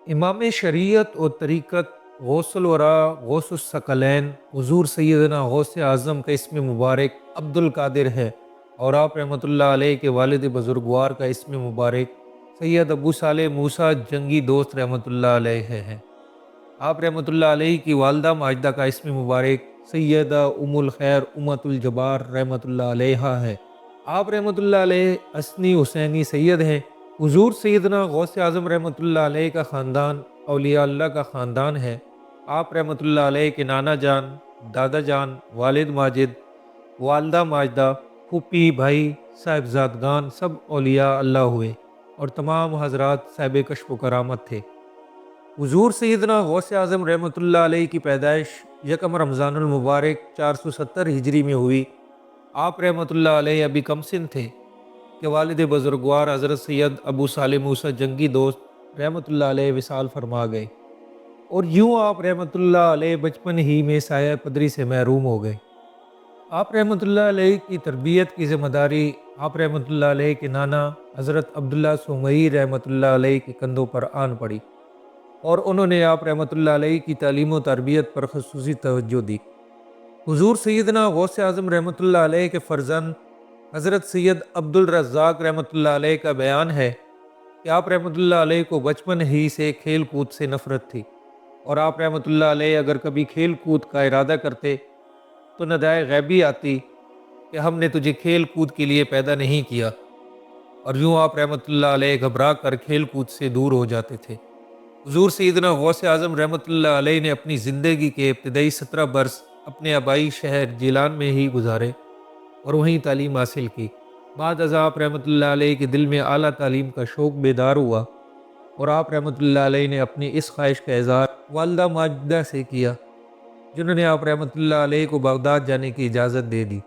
امام شریعت و طریقت غوث الورا غوث الثقلین حضور سیدنا غوث اعظم کا اسم مبارک عبد القادر ہے، اور آپ رحمۃ اللہ علیہ کے والد بزرگوار کا اسم مبارک سید ابو صالح موسیٰ جنگی دوست رحمۃ اللہ علیہ ہے۔ آپ رحمۃ اللہ علیہ کی والدہ ماجدہ کا اسم مبارک سیدہ ام الخیر امت الجبار رحمۃ اللہ علیہ ہے۔ آپ رحمۃ اللہ علیہ حسنی حسینی سید ہیں۔ حضور سیدنا غوث اعظم رحمۃ اللہ علیہ کا خاندان اولیاء اللہ کا خاندان ہے۔ آپ رحمۃ اللہ علیہ کے نانا جان، دادا جان، والد ماجد، والدہ ماجدہ، پھوپھی، بھائی، صاحبزادگان سب اولیاء اللہ ہوئے، اور تمام حضرات صاحب کشف و کرامت تھے۔ حضور سیدنا غوث اعظم رحمۃ اللہ علیہ کی پیدائش یکم رمضان المبارک 470 ہجری میں ہوئی۔ آپ رحمۃ اللہ علیہ ابھی کم سن تھے کہ والد بزرگوار حضرت سید ابو صالح موسیٰ جنگی دوست رحمۃ اللہ علیہ وصال فرما گئے، اور یوں آپ رحمۃ اللہ علیہ بچپن ہی میں سایہ پدری سے محروم ہو گئے۔ آپ رحمۃ اللہ علیہ کی تربیت کی ذمہ داری آپ رحمۃ اللہ علیہ کے نانا حضرت عبداللہ سومئی رحمۃ اللہ علیہ کے کندھوں پر آن پڑی، اور انہوں نے آپ رحمۃ اللہ علیہ کی تعلیم و تربیت پر خصوصی توجہ دی۔ حضور سیدنا غوث اعظم رحمۃ اللہ علیہ کے فرزند حضرت سید عبد الرزاق رحمۃ اللہ علیہ کا بیان ہے کہ آپ رحمۃ اللہ علیہ کو بچپن ہی سے کھیل کود سے نفرت تھی، اور آپ رحمۃ اللہ علیہ اگر کبھی کھیل کود کا ارادہ کرتے تو ندائے غیبی آتی کہ ہم نے تجھے کھیل کود کے لیے پیدا نہیں کیا، اور یوں آپ رحمۃ اللہ علیہ گھبرا کر کھیل کود سے دور ہو جاتے تھے۔ حضور سیدنا غوث اعظم رحمۃ اللہ علیہ نے اپنی زندگی کے ابتدائی 17 برس اپنے آبائی شہر جیلان میں ہی گزارے، اور وہیں تعلیم حاصل کی۔ بعد ازاں آپ رحمۃ اللہ علیہ کے دل میں اعلیٰ تعلیم کا شوق بیدار ہوا، اور آپ رحمۃ اللہ علیہ نے اپنی اس خواہش کا اظہار والدہ ماجدہ سے کیا، جنہوں نے آپ رحمۃ اللہ علیہ کو بغداد جانے کی اجازت دے دی۔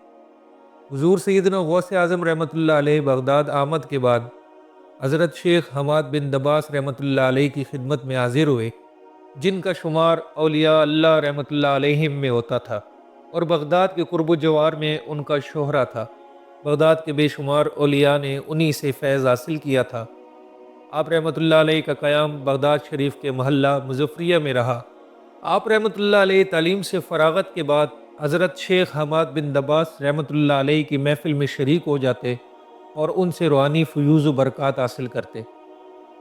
حضور سیدنا غوث اعظم رحمۃ اللہ علیہ بغداد آمد کے بعد حضرت شیخ حماد بن دباس رحمۃ اللہ علیہ کی خدمت میں حاضر ہوئے، جن کا شمار اولیاء اللہ رحمۃ اللہ علیہم میں ہوتا تھا، اور بغداد کے قرب و جوار میں ان کا شہرہ تھا۔ بغداد کے بے شمار اولیاء نے انہی سے فیض حاصل کیا تھا۔ آپ رحمۃ اللہ علیہ کا قیام بغداد شریف کے محلہ مظفریہ میں رہا۔ آپ رحمۃ اللہ علیہ تعلیم سے فراغت کے بعد حضرت شیخ حماد بن دباس رحمۃ اللہ علیہ کی محفل میں شریک ہو جاتے، اور ان سے روحانی فیوز و برکات حاصل کرتے۔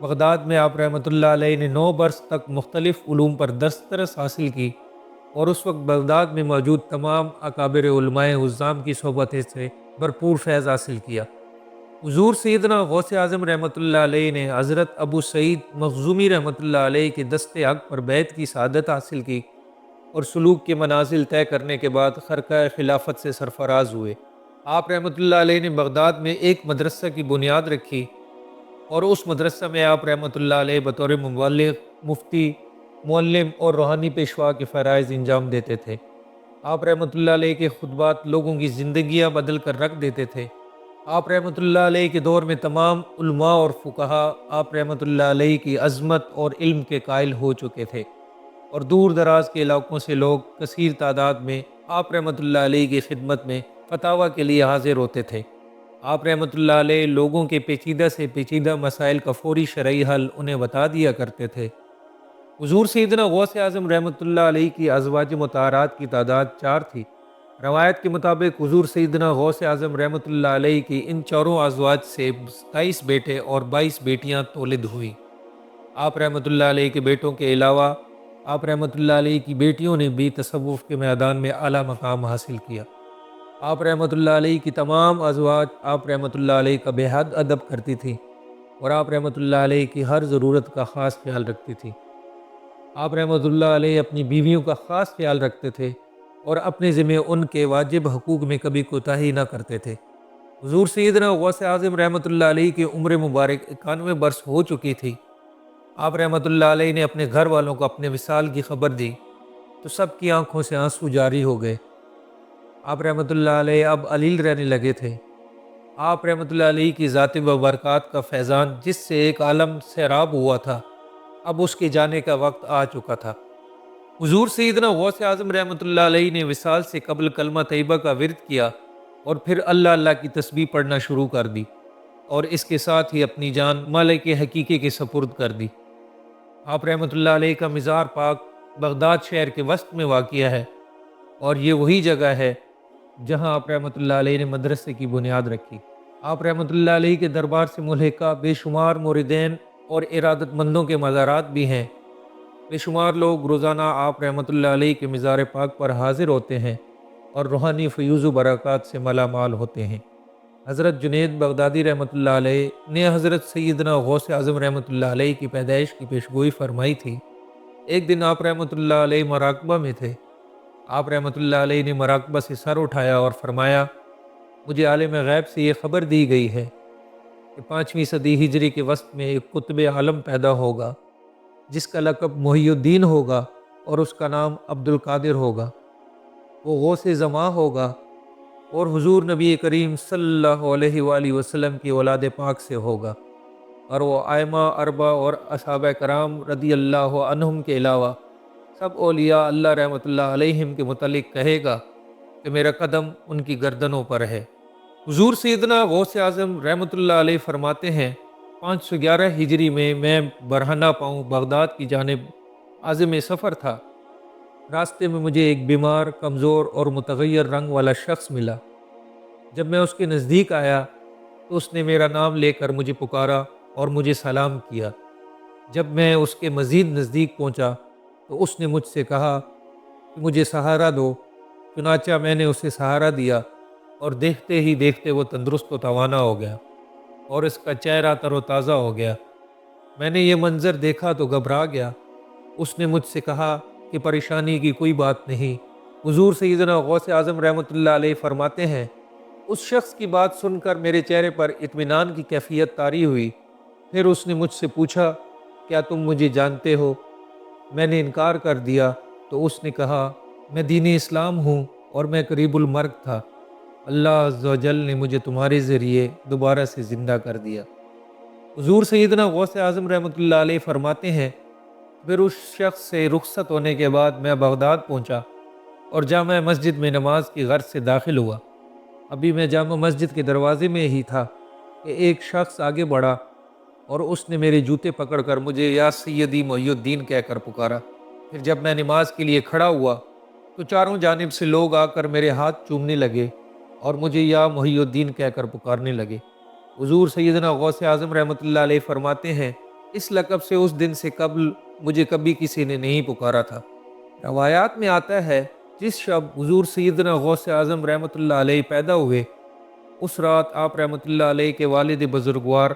بغداد میں آپ رحمۃ اللہ علیہ نے 9 برس تک مختلف علوم پر دسترس حاصل کی، اور اس وقت بغداد میں موجود تمام اکابر علماء حزام کی صحبت سے بھرپور فیض حاصل کیا۔ حضور سیدنا غوث اعظم رحمۃ اللہ علیہ نے حضرت ابو سعید مخزومی رحمۃ اللہ علیہ کے دست حق پر بیعت کی سعادت حاصل کی، اور سلوک کے منازل طے کرنے کے بعد خرقہ خلافت سے سرفراز ہوئے۔ آپ رحمۃ اللہ علیہ نے بغداد میں ایک مدرسہ کی بنیاد رکھی، اور اس مدرسہ میں آپ رحمۃ اللہ علیہ بطور مبلغ، مفتی، معلم اور روحانی پیشوا کے فرائض انجام دیتے تھے۔ آپ رحمۃ اللہ علیہ کے خطبات لوگوں کی زندگیاں بدل کر رکھ دیتے تھے۔ آپ رحمۃ اللہ علیہ کے دور میں تمام علماء اور فقہا آپ رحمۃ اللہ علیہ کی عظمت اور علم کے قائل ہو چکے تھے، اور دور دراز کے علاقوں سے لوگ کثیر تعداد میں آپ رحمۃ اللہ علیہ کی خدمت میں فتاویٰ کے لیے حاضر ہوتے تھے۔ آپ رحمۃ اللہ علیہ لوگوں کے پیچیدہ سے پیچیدہ مسائل کا فوری شرعی حل انہیں بتا دیا کرتے تھے۔ حضور سیدنا غوث اعظم رحمۃ اللہ علیہ کی ازواج مطہرات کی تعداد 4 تھی۔ روایت کے مطابق حضور سیدنا غوث اعظم رحمۃ اللہ علیہ کی ان چاروں ازواج سے 27 بیٹے اور 22 بیٹیاں تولد ہوئیں۔ آپ رحمۃ اللہ علیہ کے بیٹوں کے علاوہ آپ رحمۃ اللہ علیہ کی بیٹیوں نے بھی تصوف کے میدان میں اعلیٰ مقام حاصل کیا۔ آپ رحمۃ اللہ علیہ کی تمام ازواج آپ رحمۃ اللہ علیہ کا بے حد ادب کرتی تھیں، اور آپ رحمۃ اللہ علیہ کی ہر ضرورت کا خاص خیال رکھتی تھیں۔ آپ رحمۃ اللہ علیہ اپنی بیویوں کا خاص خیال رکھتے تھے، اور اپنے ذمہ ان کے واجب حقوق میں کبھی کوتاہی نہ کرتے تھے۔ حضور سیدنا غوث اعظم رحمۃ اللہ علیہ کی عمر مبارک 91 برس ہو چکی تھی۔ آپ رحمۃ اللہ علیہ نے اپنے گھر والوں کو اپنے وصال کی خبر دی تو سب کی آنکھوں سے آنسو جاری ہو گئے۔ آپ رحمۃ اللہ علیہ اب علیل رہنے لگے تھے۔ آپ رحمۃ اللہ علیہ کی ذات و برکات کا فیضان جس سے ایک عالم سیراب ہوا تھا، اب اس کے جانے کا وقت آ چکا تھا۔ حضور سیدنا غوث اعظم رحمۃ اللہ علیہ نے وصال سے قبل کلمہ طیبہ کا ورد کیا، اور پھر اللہ اللہ کی تسبیح پڑھنا شروع کر دی، اور اس کے ساتھ ہی اپنی جان مالک حقیقی کے سپرد کر دی۔ آپ رحمۃ اللہ علیہ کا مزار پاک بغداد شہر کے وسط میں واقع ہے، اور یہ وہی جگہ ہے جہاں آپ رحمۃ اللہ علیہ نے مدرسے کی بنیاد رکھی۔ آپ رحمۃ اللہ علیہ کے دربار سے ملحقہ بے شمار موردین اور ارادت مندوں کے مزارات بھی ہیں۔ بے شمار لوگ روزانہ آپ رحمۃ اللہ علیہ کے مزار پاک پر حاضر ہوتے ہیں اور روحانی فیوز و برکات سے مالا مال ہوتے ہیں۔ حضرت جنید بغدادی رحمۃ اللہ علیہ نے حضرت سیدنا غوث اعظم رحمۃ اللہ علیہ کی پیدائش کی پیشگوئی فرمائی تھی۔ ایک دن آپ رحمۃ اللہ علیہ مراقبہ میں تھے۔ آپ رحمۃ اللہ علیہ نے مراقبہ سے سر اٹھایا اور فرمایا، مجھے عالم غیب سے یہ خبر دی گئی ہے کہ 5ویں صدی ہجری کے وسط میں ایک قطب عالم پیدا ہوگا جس کا لقب محی الدین ہوگا اور اس کا نام عبد القادر ہوگا۔ وہ غوث زماں ہوگا اور حضور نبی کریم صلی اللہ علیہ وآلہ وسلم کی اولاد پاک سے ہوگا، اور وہ ائمہ اربعہ اور اصحابہ کرام رضی اللہ عنہم کے علاوہ سب اولیاء اللہ رحمۃ اللہ علیہم کے متعلق کہے گا کہ میرا قدم ان کی گردنوں پر ہے۔ حضور سیدنا غوث اعظم رحمۃ اللہ علیہ فرماتے ہیں، 511 ہجری میں برہنہ پاؤں بغداد کی جانب عازم سفر تھا۔ راستے میں مجھے ایک بیمار، کمزور اور متغیر رنگ والا شخص ملا۔ جب میں اس کے نزدیک آیا تو اس نے میرا نام لے کر مجھے پکارا اور مجھے سلام کیا۔ جب میں اس کے مزید نزدیک پہنچا تو اس نے مجھ سے کہا کہ مجھے سہارا دو۔ چنانچہ میں نے اسے سہارا دیا، اور دیکھتے ہی دیکھتے وہ تندرست و توانا ہو گیا اور اس کا چہرہ تر و تازہ ہو گیا۔ میں نے یہ منظر دیکھا تو گھبرا گیا۔ اس نے مجھ سے کہا کہ پریشانی کی کوئی بات نہیں۔ حضور سیدنا غوث اعظم رحمۃ اللہ علیہ فرماتے ہیں، اس شخص کی بات سن کر میرے چہرے پر اطمینان کی کیفیت طاری ہوئی۔ پھر اس نے مجھ سے پوچھا، کیا تم مجھے جانتے ہو؟ میں نے انکار کر دیا تو اس نے کہا، میں دین اسلام ہوں اور میں قریب المرگ تھا۔ اللہ عز و جل نے مجھے تمہارے ذریعے دوبارہ سے زندہ کر دیا۔ حضور سیدنا غوث اعظم رحمۃ اللہ علیہ فرماتے ہیں، پھر اس شخص سے رخصت ہونے کے بعد میں بغداد پہنچا اور جامع مسجد میں نماز کی غرض سے داخل ہوا۔ ابھی میں جامع مسجد کے دروازے میں ہی تھا کہ ایک شخص آگے بڑھا اور اس نے میرے جوتے پکڑ کر مجھے یا سیدی محی الدین کہہ کر پکارا۔ پھر جب میں نماز کے لیے کھڑا ہوا تو چاروں جانب سے لوگ آ کر میرے ہاتھ چومنے لگے اور مجھے یا محی الدین کہہ کر پکارنے لگے۔ حضور سیدنا غوث اعظم رحمۃ اللہ علیہ فرماتے ہیں، اس لقب سے اس دن سے قبل مجھے کبھی کسی نے نہیں پکارا تھا۔ روایات میں آتا ہے، جس شب حضور سیدنا غوث اعظم رحمۃ اللہ علیہ پیدا ہوئے، اس رات آپ رحمۃ اللہ علیہ کے والد بزرگوار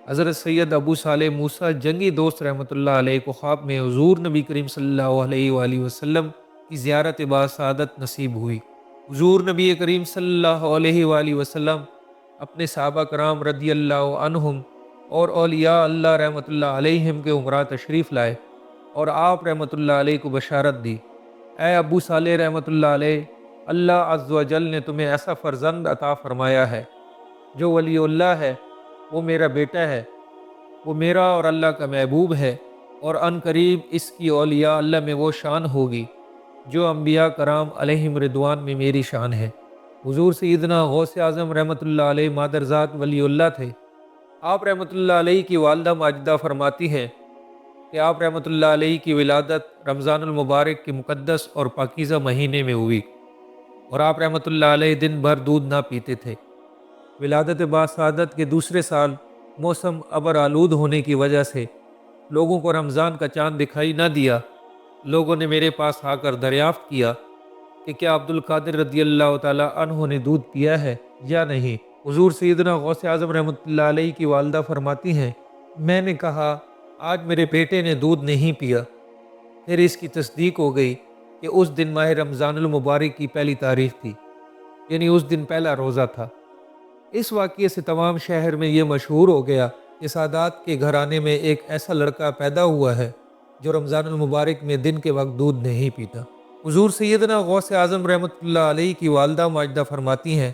حضرت سید ابو صالح موسیٰ جنگی دوست رحمۃ اللہ علیہ کو خواب میں حضور نبی کریم صلی اللہ علیہ وآلہ وسلم کی زیارت باسعادت نصیب ہوئی۔ حضور نبی کریم صلی اللہ علیہ وآلہ وسلم اپنے صحابہ کرام رضی اللہ عنہم اور اولیاء اللہ رحمۃ اللہ علیہم کے امراء تشریف لائے اور آپ رحمۃ اللہ علیہ کو بشارت دی، اے ابو صالح رحمۃ اللہ علیہ، اللہ عز و جل نے تمہیں ایسا فرزند عطا فرمایا ہے جو ولی اللہ ہے، وہ میرا بیٹا ہے، وہ میرا اور اللہ کا محبوب ہے، اور ان قریب اس کی اولیاء اللہ میں وہ شان ہوگی جو انبیاء کرام علیہم رضوان میں میری شان ہے۔ حضور سیدنا غوث اعظم رحمۃ اللہ علیہ مادرزاد ولی اللہ تھے۔ آپ رحمۃ اللہ علیہ کی والدہ ماجدہ فرماتی ہیں کہ آپ رحمۃ اللہ علیہ کی ولادت رمضان المبارک کے مقدس اور پاکیزہ مہینے میں ہوئی، اور آپ رحمۃ اللہ علیہ دن بھر دودھ نہ پیتے تھے۔ ولادت باسعادت کے دوسرے سال موسم ابر آلود ہونے کی وجہ سے لوگوں کو رمضان کا چاند دکھائی نہ دیا۔ لوگوں نے میرے پاس آ کر دریافت کیا کہ کیا عبد القادر رضی اللہ تعالیٰ عنہ نے دودھ پیا ہے یا نہیں۔ حضور سیدنا غوث اعظم رحمۃ اللہ علیہ کی والدہ فرماتی ہیں، میں نے کہا، آج میرے بیٹے نے دودھ نہیں پیا۔ پھر اس کی تصدیق ہو گئی کہ اس دن ماہ رمضان المبارک کی پہلی تاریخ تھی، یعنی اس دن پہلا روزہ تھا۔ اس واقعے سے تمام شہر میں یہ مشہور ہو گیا کہ سادات کے گھرانے میں ایک ایسا لڑکا پیدا ہوا ہے جو رمضان المبارک میں دن کے وقت دودھ نہیں پیتا۔ حضور سیدنا غوث اعظم رحمۃ اللہ علیہ کی والدہ ماجدہ فرماتی ہیں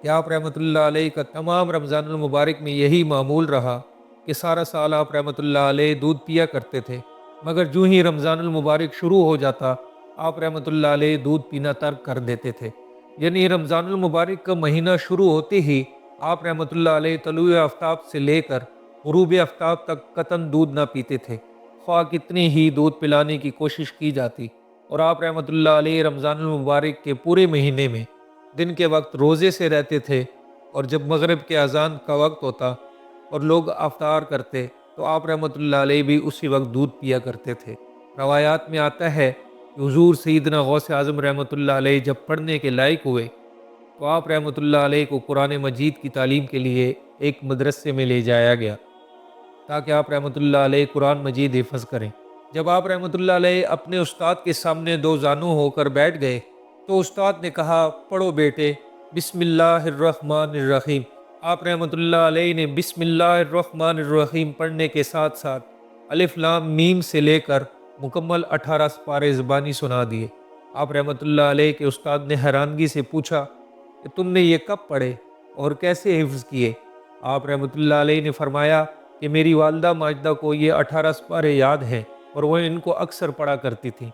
کہ آپ رحمۃ اللہ علیہ کا تمام رمضان المبارک میں یہی معمول رہا کہ سارا سال آپ رحمۃ اللہ علیہ دودھ پیا کرتے تھے، مگر جو ہی رمضان المبارک شروع ہو جاتا آپ رحمۃ اللہ علیہ دودھ پینا ترک کر دیتے تھے۔ یعنی رمضان المبارک کا مہینہ شروع ہوتے ہی آپ رحمۃ اللہ علیہ طلوع آفتاب سے لے کر غروب آفتاب تک قطن دودھ نہ پیتے تھے، خواہ کتنی ہی دودھ پلانے کی کوشش کی جاتی، اور آپ رحمۃ اللہ علیہ رمضان المبارک کے پورے مہینے میں دن کے وقت روزے سے رہتے تھے، اور جب مغرب کے اذان کا وقت ہوتا اور لوگ افطار کرتے تو آپ رحمۃ اللہ علیہ بھی اسی وقت دودھ پیا کرتے تھے۔ روایات میں آتا ہے کہ حضور سیدنا غوث اعظم رحمۃ اللہ علیہ جب پڑھنے کے لائق ہوئے تو آپ رحمۃ اللہ علیہ کو قرآن مجید کی تعلیم کے لیے ایک مدرسے میں لے جایا گیا تاکہ آپ رحمۃ اللہ علیہ قرآن مجید حفظ کریں۔ جب آپ رحمۃ اللہ علیہ اپنے استاد کے سامنے دو زانو ہو کر بیٹھ گئے تو استاد نے کہا، پڑھو بیٹے، بسم اللہ الرحمن الرحیم۔ آپ رحمۃ اللہ علیہ نے بسم اللہ الرحمن الرحیم پڑھنے کے ساتھ ساتھ الف لام میم سے لے کر مکمل 18 سپارے زبانی سنا دیے۔ آپ رحمۃ اللہ علیہ کے استاد نے حیرانگی سے پوچھا کہ تم نے یہ کب پڑھے اور کیسے حفظ کیے؟ آپ رحمۃ اللہ علیہ نے فرمایا کہ میری والدہ ماجدہ کو یہ 18 سپارے یاد ہیں اور وہ ان کو اکثر پڑھا کرتی تھیں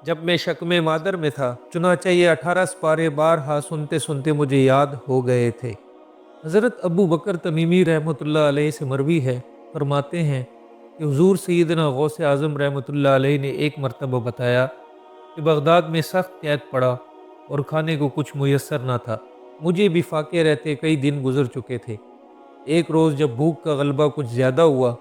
جب میں شکم مادر میں تھا، چنانچہ یہ 18 سپارے بارہا سنتے سنتے مجھے یاد ہو گئے تھے۔ حضرت ابو بکر تمیمی رحمۃ اللہ علیہ سے مروی ہے، فرماتے ہیں کہ حضور سیدنا غوث اعظم رحمۃ اللہ علیہ نے ایک مرتبہ بتایا کہ بغداد میں سخت قید پڑا اور کھانے کو کچھ میسر نہ تھا۔ مجھے بھی فاقے رہتے کئی دن گزر چکے تھے۔ ایک روز جب بھوک کا غلبہ کچھ زیادہ ہوا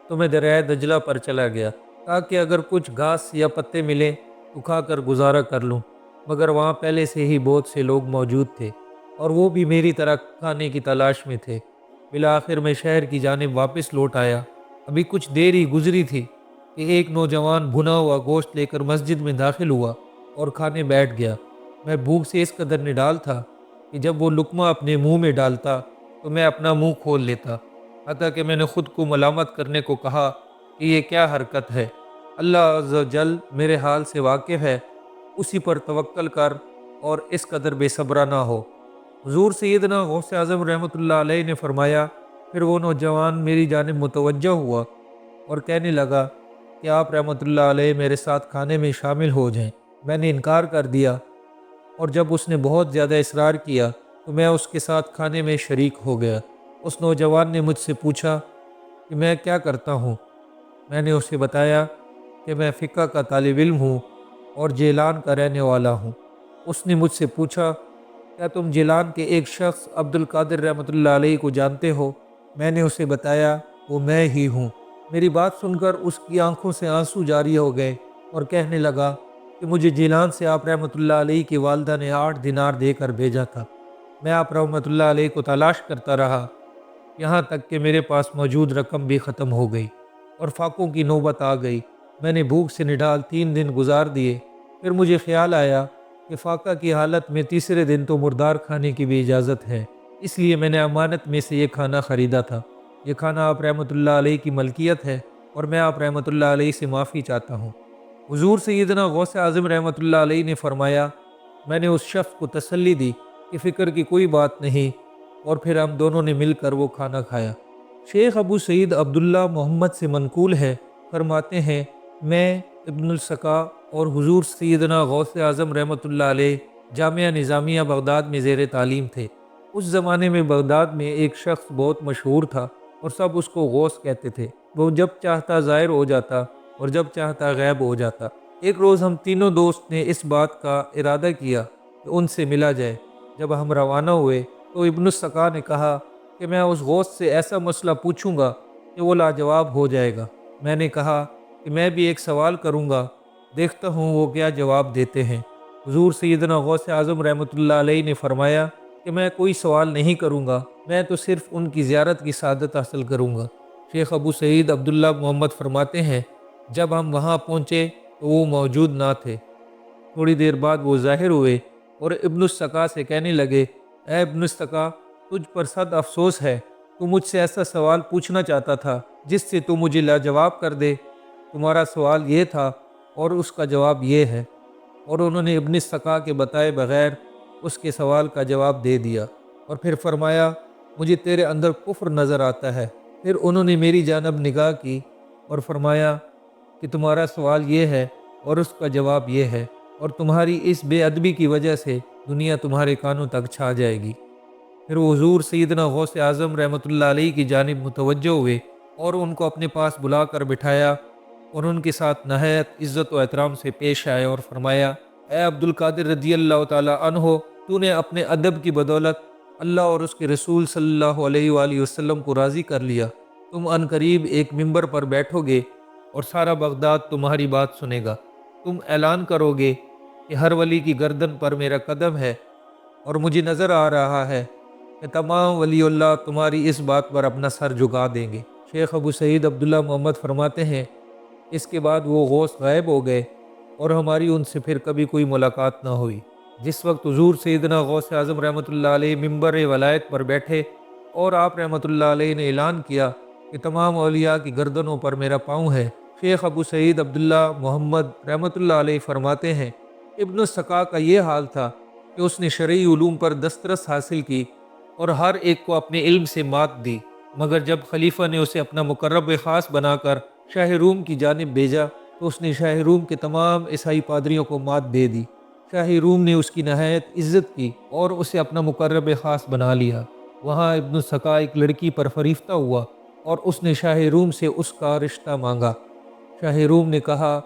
تو میں دریائے دجلہ پر چلا گیا تاکہ اگر کچھ گھاس یا پتے ملیں تو کھا کر گزارا کر لوں، مگر وہاں پہلے سے ہی بہت سے لوگ موجود تھے اور وہ بھی میری طرح کھانے کی تلاش میں تھے۔ بالآخر میں شہر کی جانب واپس لوٹ آیا۔ ابھی کچھ دیر ہی گزری تھی کہ ایک نوجوان بھنا ہوا گوشت لے کر مسجد میں داخل ہوا اور کھانے بیٹھ گیا۔ میں بھوک سے اس قدر نڈال تھا کہ جب وہ لقمہ اپنے منہ میں ڈالتا تو میں اپنا منہ کھول لیتا، حتیٰ کہ میں نے خود کو ملامت کرنے کو کہا کہ یہ کیا حرکت ہے، اللہ عز و جل میرے حال سے واقف ہے، اسی پر توکل کر اور اس قدر بے صبرا نہ ہو۔ حضور سیدنا غوث اعظم رحمۃ اللہ علیہ نے فرمایا، پھر وہ نوجوان میری جانب متوجہ ہوا اور کہنے لگا کہ آپ رحمۃ اللہ علیہ میرے ساتھ کھانے میں شامل ہو جائیں۔ میں نے انکار کر دیا، اور جب اس نے بہت زیادہ اصرار کیا تو میں اس کے ساتھ کھانے میں شریک ہو گیا۔ اس نوجوان نے مجھ سے پوچھا کہ میں کیا کرتا ہوں۔ میں نے اسے بتایا کہ میں فقہ کا طالب علم ہوں اور جیلان کا رہنے والا ہوں۔ اس نے مجھ سے پوچھا، کیا تم جیلان کے ایک شخص عبد القادر رحمۃ اللہ علیہ کو جانتے ہو؟ میں نے اسے بتایا، وہ میں ہی ہوں۔ میری بات سن کر اس کی آنکھوں سے آنسو جاری ہو گئے اور کہنے لگا کہ مجھے جیلان سے آپ رحمۃ اللہ علیہ کی والدہ نے 8 دینار دے کر بھیجا تھا۔ میں آپ رحمۃ اللہ علیہ کو تلاش کرتا رہا، یہاں تک کہ میرے پاس موجود رقم بھی ختم ہو گئی اور فاقوں کی نوبت آ گئی۔ میں نے بھوک سے نڈال 3 دن گزار دیے۔ پھر مجھے خیال آیا کہ فاقہ کی حالت میں تیسرے دن تو مردار کھانے کی بھی اجازت ہے، اس لیے میں نے امانت میں سے یہ کھانا خریدا تھا۔ یہ کھانا آپ رحمۃ اللہ علیہ کی ملکیت ہے اور میں آپ رحمۃ اللہ علیہ سے معافی چاہتا ہوں۔ حضور سیدنا غوث اعظم رحمۃ اللہ علیہ نے فرمایا، میں نے اس شخص کو تسلی دی کہ فکر کی کوئی بات نہیں، اور پھر ہم دونوں نے مل کر وہ کھانا کھایا۔ شیخ ابو سعید عبداللہ محمد سے منقول ہے، فرماتے ہیں، میں ابن السقا اور حضور سیدنا غوث اعظم رحمۃ اللہ علیہ جامعہ نظامیہ بغداد میں زیر تعلیم تھے۔ اس زمانے میں بغداد میں ایک شخص بہت مشہور تھا اور سب اس کو غوث کہتے تھے۔ وہ جب چاہتا ظاہر ہو جاتا اور جب چاہتا غائب ہو جاتا۔ ایک روز ہم تینوں دوست نے اس بات کا ارادہ کیا کہ ان سے ملا جائے۔ جب ہم روانہ ہوئے تو ابن السقا نے کہا کہ میں اس غوث سے ایسا مسئلہ پوچھوں گا کہ وہ لاجواب ہو جائے گا۔ میں نے کہا کہ میں بھی ایک سوال کروں گا، دیکھتا ہوں وہ کیا جواب دیتے ہیں۔ حضور سیدنا غوث اعظم رحمۃ اللہ علیہ نے فرمایا کہ میں کوئی سوال نہیں کروں گا، میں تو صرف ان کی زیارت کی سعادت حاصل کروں گا۔ شیخ ابو سعید عبداللہ محمد فرماتے ہیں، جب ہم وہاں پہنچے تو وہ موجود نہ تھے۔ تھوڑی دیر بعد وہ ظاہر ہوئے اور ابن السقا سے کہنے لگے، اے ابن السقا، تجھ پر صد افسوس ہے، تو مجھ سے ایسا سوال پوچھنا چاہتا تھا جس سے تو مجھے لاجواب کر دے۔ تمہارا سوال یہ تھا اور اس کا جواب یہ ہے۔ اور انہوں نے ابن السقا کے بتائے بغیر اس کے سوال کا جواب دے دیا اور پھر فرمایا، مجھے تیرے اندر کفر نظر آتا ہے۔ پھر انہوں نے میری جانب نگاہ کی اور فرمایا کہ تمہارا سوال یہ ہے اور اس کا جواب یہ ہے، اور تمہاری اس بے ادبی کی وجہ سے دنیا تمہارے کانوں تک چھا جائے گی۔ پھر وہ حضور سیدنا غوث اعظم رحمۃ اللہ علیہ کی جانب متوجہ ہوئے اور ان کو اپنے پاس بلا کر بٹھایا اور ان کے ساتھ نہایت عزت و احترام سے پیش آئے اور فرمایا، اے عبد القادر رضی اللہ تعالیٰ عنہ، تو نے اپنے ادب کی بدولت اللہ اور اس کے رسول صلی اللہ علیہ وآلہ وسلم کو راضی کر لیا۔ تم ان قریب ایک ممبر پر بیٹھو گے اور سارا بغداد تمہاری بات سنے گا۔ تم اعلان کرو گے کہ ہر ولی کی گردن پر میرا قدم ہے، اور مجھے نظر آ رہا ہے کہ تمام ولی اللہ تمہاری اس بات پر اپنا سر جھکا دیں گے۔ شیخ ابو سعید عبداللہ محمد فرماتے ہیں، اس کے بعد وہ غوث غائب ہو گئے اور ہماری ان سے پھر کبھی کوئی ملاقات نہ ہوئی۔ جس وقت حضور سیدنا غوث اعظم رحمۃ اللہ علیہ ممبر ولایت پر بیٹھے اور آپ رحمۃ اللہ علیہ نے اعلان کیا کہ تمام اولیاء کی گردنوں پر میرا پاؤں ہے، شیخ ابو سعید عبداللہ محمد رحمۃ اللہ علیہ فرماتے ہیں، ابن السقا کا یہ حال تھا کہ اس نے شرعی علوم پر دسترس حاصل کی اور ہر ایک کو اپنے علم سے مات دی، مگر جب خلیفہ نے اسے اپنا مقرب خاص بنا کر شاہ روم کی جانب بھیجا تو اس نے شاہ روم کے تمام عیسائی پادریوں کو مات دے دی۔ شاہ روم نے اس کی نہایت عزت کی اور اسے اپنا مقرب خاص بنا لیا۔ وہاں ابن السقا ایک لڑکی پر فریفتہ ہوا اور اس نے شاہ روم سے اس کا رشتہ مانگا۔ شاہ روم نے کہا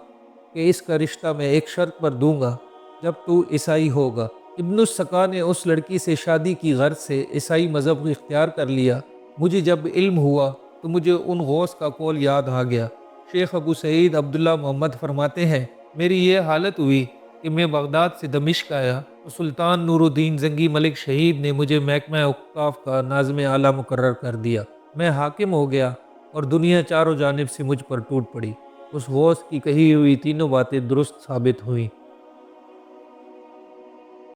کہ اس کا رشتہ میں ایک شرط پر دوں گا، جب تو عیسائی ہوگا۔ ابن السقا نے اس لڑکی سے شادی کی غرض سے عیسائی مذہب کو اختیار کر لیا۔ مجھے جب علم ہوا تو مجھے ان غوث کا قول یاد آ گیا۔ شیخ ابو سعید عبداللہ محمد فرماتے ہیں، میری یہ حالت ہوئی کہ میں بغداد سے دمشق آیا تو سلطان نور الدین زنگی ملک شہید نے مجھے محکمہ اوقاف کا ناظم اعلیٰ مقرر کر دیا۔ میں حاکم ہو گیا اور دنیا چاروں جانب سے مجھ پر ٹوٹ پڑی۔ اس غوث کی کہی ہوئی تینوں باتیں درست ثابت ہوئیں۔